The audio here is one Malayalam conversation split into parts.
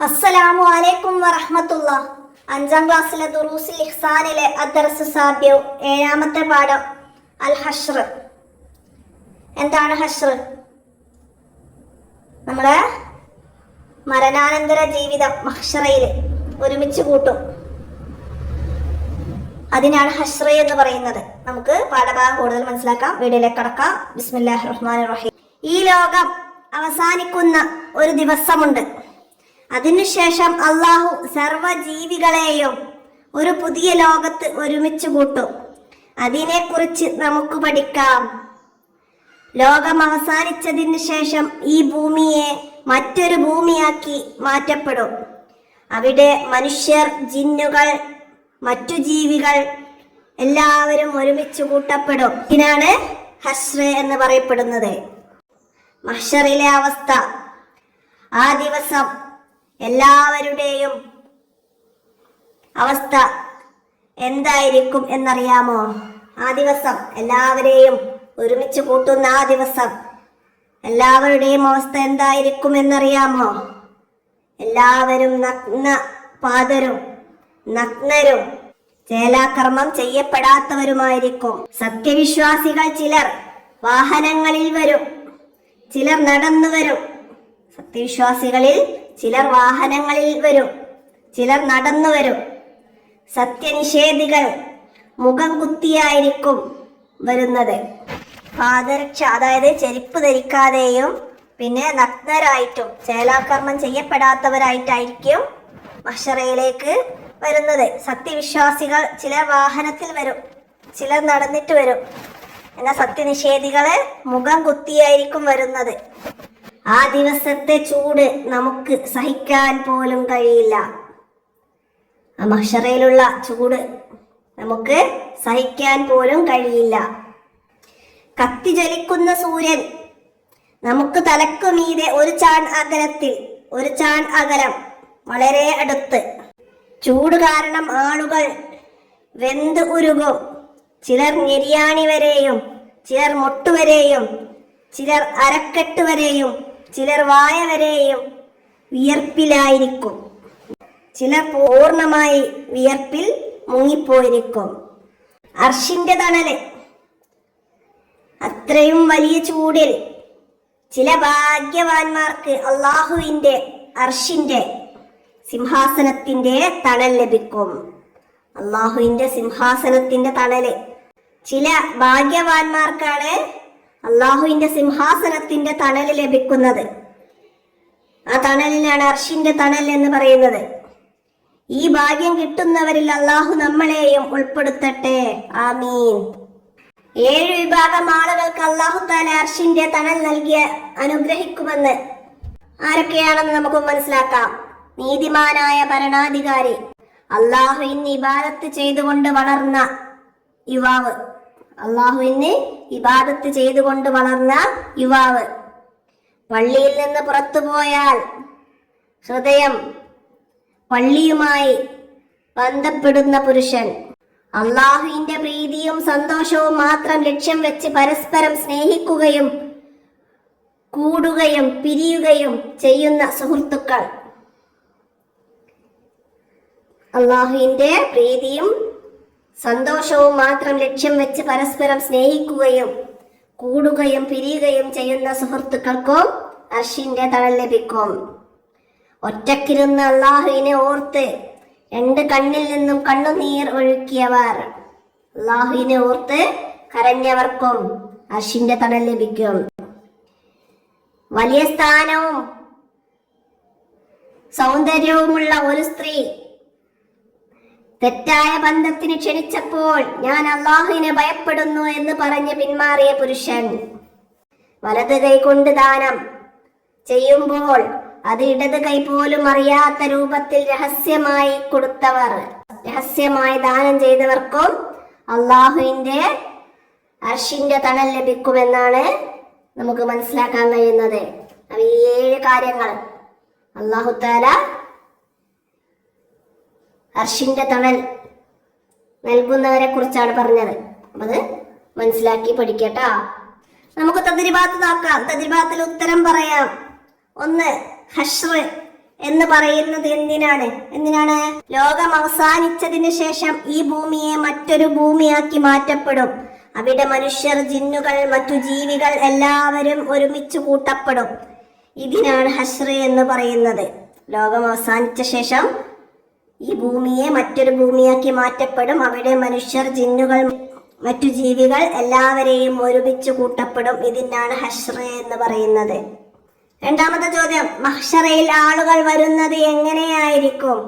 അസ്സലാമു അലൈക്കും വറഹ്മത്തുള്ളാ. 5ാം ക്ലാസ്സിലെ ദുറൂസുൽ ഇഹ്സാനിലെ അദ്ദർസു സാബിഉ 7ാമത്തെ പാഠം അൽ ഹശ്ർ. എന്താണ് ഹശ്ർ? നമ്മളെ മരണാനന്തര ജീവിതം മഹ്ശറയിൽ ഒരുമിച്ച് കൂട്ടും. അതിനാണ് ഹശ്ർ എന്ന് പറയുന്നത്. നമുക്ക് പാഠഭാഗം കൂടുതൽ മനസ്സിലാക്കാം. വീഡിയോയിലേക്ക് കടക്കാം. ബിസ്മില്ലാഹിർ റഹ്മാനിർ റഹീം. ഈ ലോകം അവസാനിക്കുന്ന ഒരു ദിവസമുണ്ട്. അതിനുശേഷം അള്ളാഹു സർവജീവികളെയും ഒരു പുതിയ ലോകത്ത് ഒരുമിച്ച് കൂട്ടും. അതിനെക്കുറിച്ച് നമുക്ക് പഠിക്കാം. ലോകം അവസാനിച്ചതിന് ശേഷം ഈ ഭൂമിയെ മറ്റൊരു ഭൂമിയാക്കി മാറ്റപ്പെടും. അവിടെ മനുഷ്യർ, ജിന്നുകൾ, മറ്റു ജീവികൾ എല്ലാവരും ഒരുമിച്ച് കൂട്ടപ്പെടും. ഇതിനാണ് ഹശ്ർ എന്ന് പറയപ്പെടുന്നത്. മഹ്ശറിലെ അവസ്ഥ, ആ ദിവസം എല്ലാവരുടെയും അവസ്ഥ എന്തായിരിക്കും എന്നറിയാമോ? ആ ദിവസം എല്ലാവരെയും ഒരുമിച്ച് കൂട്ടുന്ന ആ ദിവസം എല്ലാവരുടെയും അവസ്ഥ എന്തായിരിക്കും എന്നറിയാമോ? എല്ലാവരും പാതരും നഗ്നരും ചേലാകർമ്മം ചെയ്യപ്പെടാത്തവരുമായിരിക്കും. സത്യവിശ്വാസികൾ ചിലർ വാഹനങ്ങളിൽ വരും, ചിലർ നടന്നു വരും. സത്യവിശ്വാസികളിൽ ചിലർ വാഹനങ്ങളിൽ വരും, ചിലർ നടന്നു വരും. സത്യനിഷേധികൾ മുഖം കുത്തിയായിരിക്കും വരുന്നത്. പാദരക്ഷ, അതായത് ചെരുപ്പ് ധരിക്കാതെയും പിന്നെ നഗ്നരായിട്ടും ചേലാകർമ്മം ചെയ്യപ്പെടാത്തവരായിട്ടായിരിക്കും മഹ്ശറയിലേക്ക് വരുന്നത്. സത്യവിശ്വാസികൾ ചിലർ വാഹനത്തിൽ വരും, ചിലർ നടന്നിട്ട് വരും. എന്നാൽ സത്യനിഷേധികളെ മുഖം കുത്തിയായിരിക്കും വരുന്നത്. ആ ദിവസത്തെ ചൂട് നമുക്ക് സഹിക്കാൻ പോലും കഴിയില്ല. ആ മഹ്ശറയിലുള്ള ചൂട് നമുക്ക് സഹിക്കാൻ പോലും കഴിയില്ല. കത്തിജ്വലിക്കുന്ന സൂര്യൻ നമുക്ക് തലക്കു മീതെ ഒരു ചാൺ അകലം വളരെ അടുത്ത്. ചൂട് കാരണം ആളുകൾ വെന്ത് ഉരുകും. ചിലർ ഞെരിയാണി വരെയും, ചിലർ മുട്ടുവരെയും, ചിലർ അരക്കെട്ട് വരെയും, ചിലർ വായ വരെയും വിയർപ്പിലായിരിക്കും. ചിലർ പൂർണ്ണമായി വിയർപ്പിൽ മുങ്ങിപ്പോയിരിക്കും. അർശിന്റെ തണല്, അത്രയും വലിയ ചൂടിൽ ചില ഭാഗ്യവാന്മാർക്ക് അള്ളാഹുവിന്റെ അർശിന്റെ സിംഹാസനത്തിന്റെ തണൽ ലഭിക്കും. അള്ളാഹുവിന്റെ സിംഹാസനത്തിന്റെ തണല് ചില ഭാഗ്യവാന്മാർക്കാണ് അള്ളാഹുവിന്റെ സിംഹാസനത്തിന്റെ തണല് ലഭിക്കുന്നത്. ആ തണലിനാണ് അർശിന്റെ തണൽ എന്ന് പറയുന്നത്. ഈ ഭാഗ്യം കിട്ടുന്നവരിൽ അള്ളാഹു നമ്മളെയും ഉൾപ്പെടുത്തട്ടെ. ആമീൻ. 7 വിഭാഗം ആളുകൾക്ക് അള്ളാഹു തആല അർശിന്റെ തണൽ നൽകിയ അനുഗ്രഹിക്കുമെന്ന് ആരൊക്കെയാണെന്ന് നമുക്ക് മനസ്സിലാക്കാം. നീതിമാനായ ഭരണാധികാരി, അള്ളാഹുവിന് ഇബാദത്ത് ചെയ്തുകൊണ്ട് വളർന്ന യുവാവ്, പള്ളിയിൽ നിന്ന് പുറത്തുപോയാൽ ഹൃദയം പള്ളിയുമായി ബന്ധപ്പെടുന്ന പുരുഷൻ, അള്ളാഹുവിന്റെ പ്രീതിയും സന്തോഷവും മാത്രം ലക്ഷ്യം വെച്ച് പരസ്പരം സ്നേഹിക്കുകയും കൂടുകയും പിരിയുകയും ചെയ്യുന്ന സുഹൃത്തുക്കൾ. അള്ളാഹുവിന്റെ പ്രീതിയും സന്തോഷവും മാത്രം ലക്ഷ്യം വെച്ച് പരസ്പരം സ്നേഹിക്കുകയും കൂടുകയും പിരിയുകയും ചെയ്യുന്ന സുഹൃത്തുക്കൾക്കും അർശിന്റെ തണൽ ലഭിക്കും. ഒറ്റക്കിരുന്ന് അള്ളാഹുവിനെ ഓർത്ത് 2 കണ്ണിൽ നിന്നും കണ്ണുനീർ ഒഴുക്കിയവർ, അള്ളാഹുവിനെ ഓർത്ത് കരഞ്ഞവർക്കും അർശിന്റെ തണൽ ലഭിക്കും. വലിയ സ്ഥാനവും സൗന്ദര്യവുമുള്ള ഒരു സ്ത്രീ തെറ്റായ ബന്ധത്തിന് ക്ഷണിച്ചപ്പോൾ ഞാൻ അള്ളാഹുവിനെ ഭയപ്പെടുന്നു എന്ന് പറഞ്ഞ് പിന്മാറിയ പുരുഷൻ, വലത് കൈ കൊണ്ട് ദാനം ചെയ്യുമ്പോൾ അത് ഇടത് കൈ പോലും അറിയാത്ത രൂപത്തിൽ രഹസ്യമായി കൊടുത്തവർ, രഹസ്യമായി ദാനം ചെയ്തവർക്കും അള്ളാഹുവിന്റെ അർശിന്റെ തണൽ ലഭിക്കുമെന്നാണ് നമുക്ക് മനസ്സിലാക്കാൻ കഴിയുന്നത്. ഈ 7 കാര്യങ്ങൾ അല്ലാഹു തആല അർശിന്റെ തണൽ നൽകുന്നവരെ കുറിച്ചാണ് പറഞ്ഞത്. അത് മനസ്സിലാക്കി പഠിക്കട്ടാ. നമുക്ക് തദ്രിബാത്ത് നോക്കാം. തദ്രിബാത്തിൽ ഉത്തരം പറയാം. 1 ഹശ്ർ എന്ന് പറയുന്നത് എന്തിനാണ്? ലോകം അവസാനിച്ചതിന് ശേഷം ഈ ഭൂമിയെ മറ്റൊരു ഭൂമിയാക്കി മാറ്റപ്പെടും. അവിടെ മനുഷ്യർ, ജിന്നുകൾ, മറ്റു ജീവികൾ എല്ലാവരും ഒരുമിച്ച് കൂട്ടപ്പെടും. ഇതിനാണ് ഹശ്ർ എന്ന് പറയുന്നത്. ലോകം അവസാനിച്ച ശേഷം ഈ ഭൂമിയെ മറ്റൊരു ഭൂമിയാക്കി മാറ്റപ്പെടും. അവിടെ മനുഷ്യർ, ജിന്നുകൾ, മറ്റു ജീവികൾ എല്ലാവരെയും ഒരുമിച്ച് കൂട്ടപ്പെടും. ഇതിനാണ് ഹശ്ർ എന്ന് പറയുന്നത്. രണ്ടാമത്തെ ചോദ്യം, മഹ്ശറയിൽ ആളുകൾ വരുന്നത് എങ്ങനെയായിരിക്കും?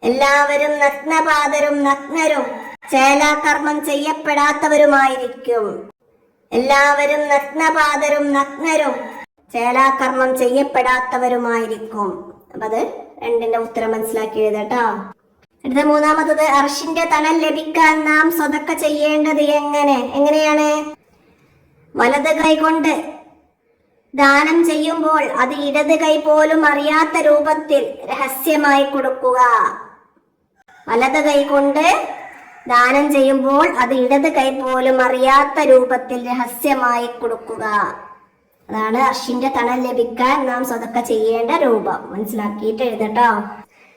എല്ലാവരും നഗ്നപാതരും നഗ്നരും ചേലാകർമ്മം ചെയ്യപ്പെടാത്തവരുമായിരിക്കും. എല്ലാവരും നഗ്നപാതരും നഗ്നരും ചേലാകർമ്മം ചെയ്യപ്പെടാത്തവരുമായിരിക്കും. അപ്പൊ അത് രണ്ടിന്റെ ഉത്തരം മനസ്സിലാക്കി എഴുതട്ടോ. അടുത്ത മൂന്നാമത്തത്, അർശിന്റെ തണൽ ലഭിക്കാൻ നാം സ്വതക്ക ചെയ്യേണ്ടത് എങ്ങനെയാണ്? വലത് കൈ കൊണ്ട് ദാനം ചെയ്യുമ്പോൾ അത് ഇടത് കൈ പോലും അറിയാത്ത രൂപത്തിൽ രഹസ്യമായി കൊടുക്കുക. വലത് കൈ കൊണ്ട് ദാനം ചെയ്യുമ്പോൾ അത് ഇടത് കൈ പോലും അറിയാത്ത രൂപത്തിൽ രഹസ്യമായി കൊടുക്കുക. അതാണ് അർശിന്റെ തണൽ ലഭിക്കാൻ നാം സ്വതക്ക ചെയ്യേണ്ട രൂപം. മനസ്സിലാക്കിയിട്ട് എഴുതട്ടോ.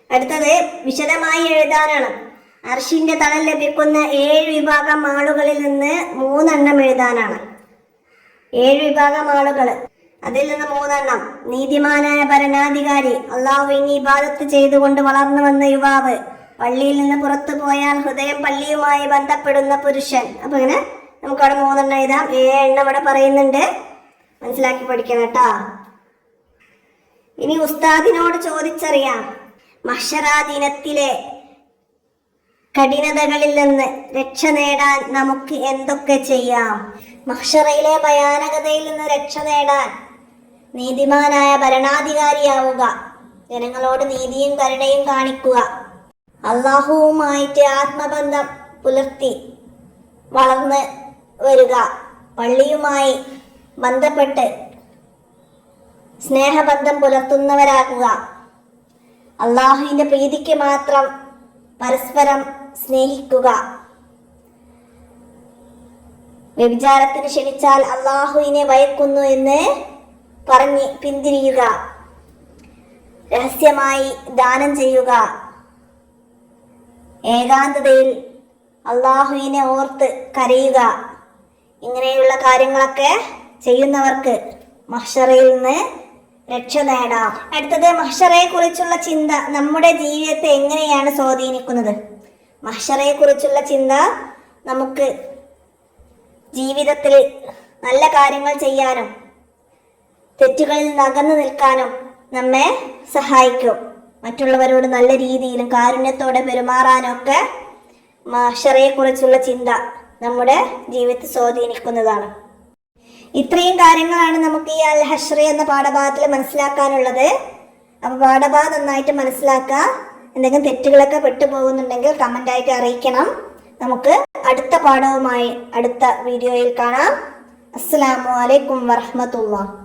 അടുത്തത് വിശദമായി എഴുതാനാണ്. അർശിന്റെ തണൽ ലഭിക്കുന്ന 7 വിഭാഗം ആളുകളിൽ നിന്ന് 3 എണ്ണം എഴുതാനാണ്. 7 വിഭാഗം ആളുകൾ, അതിൽ നിന്ന് 3 എണ്ണം. നീതിമാനായ ഭരണാധികാരി, അള്ളാഹുവിനെ ഇബാദത്ത് ചെയ്തുകൊണ്ട് വളർന്നു വന്ന യുവാവ്, പള്ളിയിൽ നിന്ന് പുറത്തു പോയാൽ ഹൃദയം പള്ളിയുമായി ബന്ധപ്പെടുന്ന പുരുഷൻ. അപ്പൊ ഇങ്ങനെ നമുക്കവിടെ 3 എണ്ണം എഴുതാം. 7 എണ്ണം ഇവിടെ പറയുന്നുണ്ട്. മനസ്സിലാക്കി പഠിക്കണം കേട്ടോ. ഇനി ഉസ്താദിനോട് ചോദിച്ചറിയാം, മഹ്ശറാ ദിനത്തിലെ കഠിനതകളിൽ നിന്ന് രക്ഷ നേടാൻ നമുക്ക് എന്തൊക്കെ ചെയ്യാം? മഹ്ശറയിലെ ഭയാനകതയിൽ നിന്ന് രക്ഷ നേടാൻ നീതിമാനായ ഭരണാധികാരിയാവുക, ജനങ്ങളോട് നീതിയും കരുണയും കാണിക്കുക, അള്ളാഹുവുമായിട്ട് ആത്മബന്ധം പുലർത്തി വളർന്ന് വരിക, പള്ളിയുമായി ബന്ധപ്പെട്ട് സ്നേഹബന്ധം പുലർത്തുന്നവരാകുക, അള്ളാഹുവിന്റെ പ്രീതിക്ക് മാത്രം പരസ്പരം സ്നേഹിക്കുക, വ്യഭിചാരത്തിന് ക്ഷണിച്ചാൽ അള്ളാഹുവിനെ ഭയക്കുന്നു എന്ന് പറഞ്ഞ് പിന്തിരിയുക, രഹസ്യമായി ദാനം ചെയ്യുക, ഏകാന്തതയിൽ അള്ളാഹുവിനെ ഓർത്ത് കരയുക. ഇങ്ങനെയുള്ള കാര്യങ്ങളൊക്കെ ചെയ്യുന്നവർക്ക് മഹ്ശറയിൽ നിന്ന് രക്ഷ നേടാം. അടുത്തത്, മഹ്ശറയെ കുറിച്ചുള്ള ചിന്ത നമ്മുടെ ജീവിതത്തെ എങ്ങനെയാണ് സ്വാധീനിക്കുന്നത്? മഹ്ശറയെ കുറിച്ചുള്ള ചിന്ത നമുക്ക് ജീവിതത്തിൽ നല്ല കാര്യങ്ങൾ ചെയ്യാനും തെറ്റുകളിൽ നിന്ന് അകന്നു നിൽക്കാനും നമ്മെ സഹായിക്കും. മറ്റുള്ളവരോട് നല്ല രീതിയിലും കാരുണ്യത്തോടെ പെരുമാറാനും ഒക്കെ മഹ്ശറയെ കുറിച്ചുള്ള ചിന്ത നമ്മുടെ ജീവിതത്തെ സ്വാധീനിക്കുന്നതാണ്. ഇത്രയും കാര്യങ്ങളാണ് നമുക്ക് ഈ അൽ ഹശ്ർ എന്ന പാഠഭാഗത്തിൽ മനസ്സിലാക്കാനുള്ളത്. അപ്പൊ പാഠഭാഗം നന്നായിട്ട് മനസ്സിലാക്കുക. എന്തെങ്കിലും തെറ്റുകളൊക്കെ പെട്ടുപോകുന്നുണ്ടെങ്കിൽ കമന്റായിട്ട് അറിയിക്കണം. നമുക്ക് അടുത്ത പാഠവുമായി അടുത്ത വീഡിയോയിൽ കാണാം. അസ്സലാമു അലൈക്കും വറഹ്മത്തുള്ളാഹി.